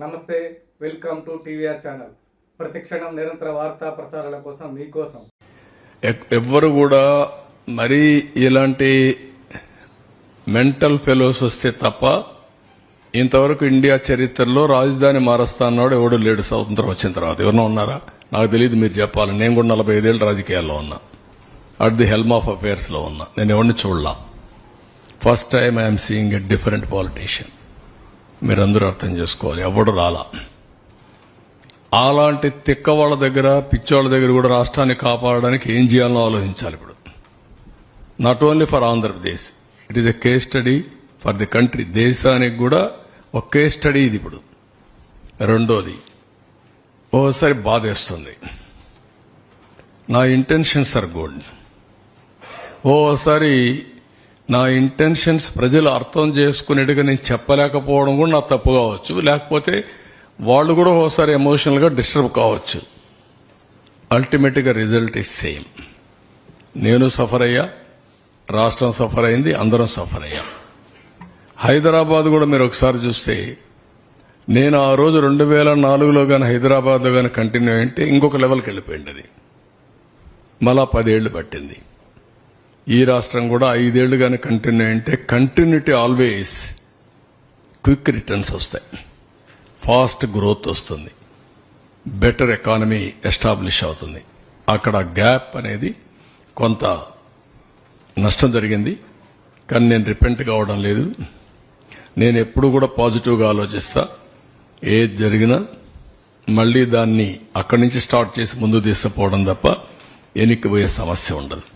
నమస్తే, welcome to TVR channel. ప్రతిక్షణం నిరంతర వార్తా ప్రసారాల కోసం మీకోసం. ఎవ్వరు కూడా మరీ ఇలాంటి మెంటల్ ఫెలోస్ వస్తే తప్ప ఇంతవరకు ఇండియా చరిత్రలో రాజధాని మారుస్తా అన్నాడు ఎవడు లేడు. స్వతంత్రం వచ్చిన తర్వాత ఎవరన్నా ఉన్నారా? నాకు తెలియదు, మీరు చెప్పాలి. నేను కూడా 45 ఏళ్ళు రాజకీయాల్లో ఉన్నా, at the helm of affairs లో ఉన్నా. నేను ఎవరిని చూడలా. First time I'm seeing a different politician. మీరందరూ అర్థం చేసుకోవాలి, ఎవడు రాలా. అలాంటి తిక్క వాళ్ళ దగ్గర, పిచ్చోళ్ళ దగ్గర కూడా రాష్ట్రాన్ని కాపాడడానికి ఏం చేయాలో ఆలోచించాలి. ఇప్పుడు not only for Andhra Pradesh, it is a case study for the country. దేశానికి కూడా ఒక కేస్ స్టడీ ఇది. ఇప్పుడు రెండోది, ఓసారి బాధేస్తుంది. నా ఇంటెన్షన్స్ ఆర్ గుడ్. ఓసారి నా ఇంటెన్షన్స్ ప్రజలు అర్థం చేసుకునేట్టుగా నేను చెప్పలేకపోవడం కూడా నా తప్పు కావచ్చు. లేకపోతే వాళ్ళు కూడా ఓసారి ఎమోషనల్ గా డిస్టర్బ్ కావచ్చు. అల్టిమేట్ గా రిజల్ట్ ఇస్ సేమ్. నేను సఫర్ అయ్యా, రాష్ట్రం సఫర్ అయింది, అందరం సఫర్ అయ్యాం. హైదరాబాద్ కూడా మీరు ఒకసారి చూస్తే, నేను ఆ రోజు 2004లో గాని హైదరాబాద్ లో గాని కంటిన్యూ అయింటే ఇంకొక లెవెల్కి వెళ్ళిపోయింది. అది మళ్ళా 10 ఏళ్లు పట్టింది. ఈ రాష్ట్రం కూడా 5 ఏళ్లు గాని కంటిన్యూ అయింటే కంటిన్యూటీ ఆల్వేస్ క్విక్ రిటర్న్స్ వస్తాయి, ఫాస్ట్ గ్రోత్ వస్తుంది, బెటర్ ఎకానమీ ఎస్టాబ్లిష్ అవుతుంది. అక్కడ గ్యాప్ అనేది కొంత నష్టం జరిగింది, కానీ నేను రిపెంట్ కావడం లేదు. నేను ఎప్పుడు కూడా పాజిటివ్గా ఆలోచిస్తా. ఏది జరిగినా మళ్లీ దాన్ని అక్కడి నుంచి స్టార్ట్ చేసి ముందు తీసుకుపోవడం తప్ప వెనక్కి పోయే సమస్య ఉండదు.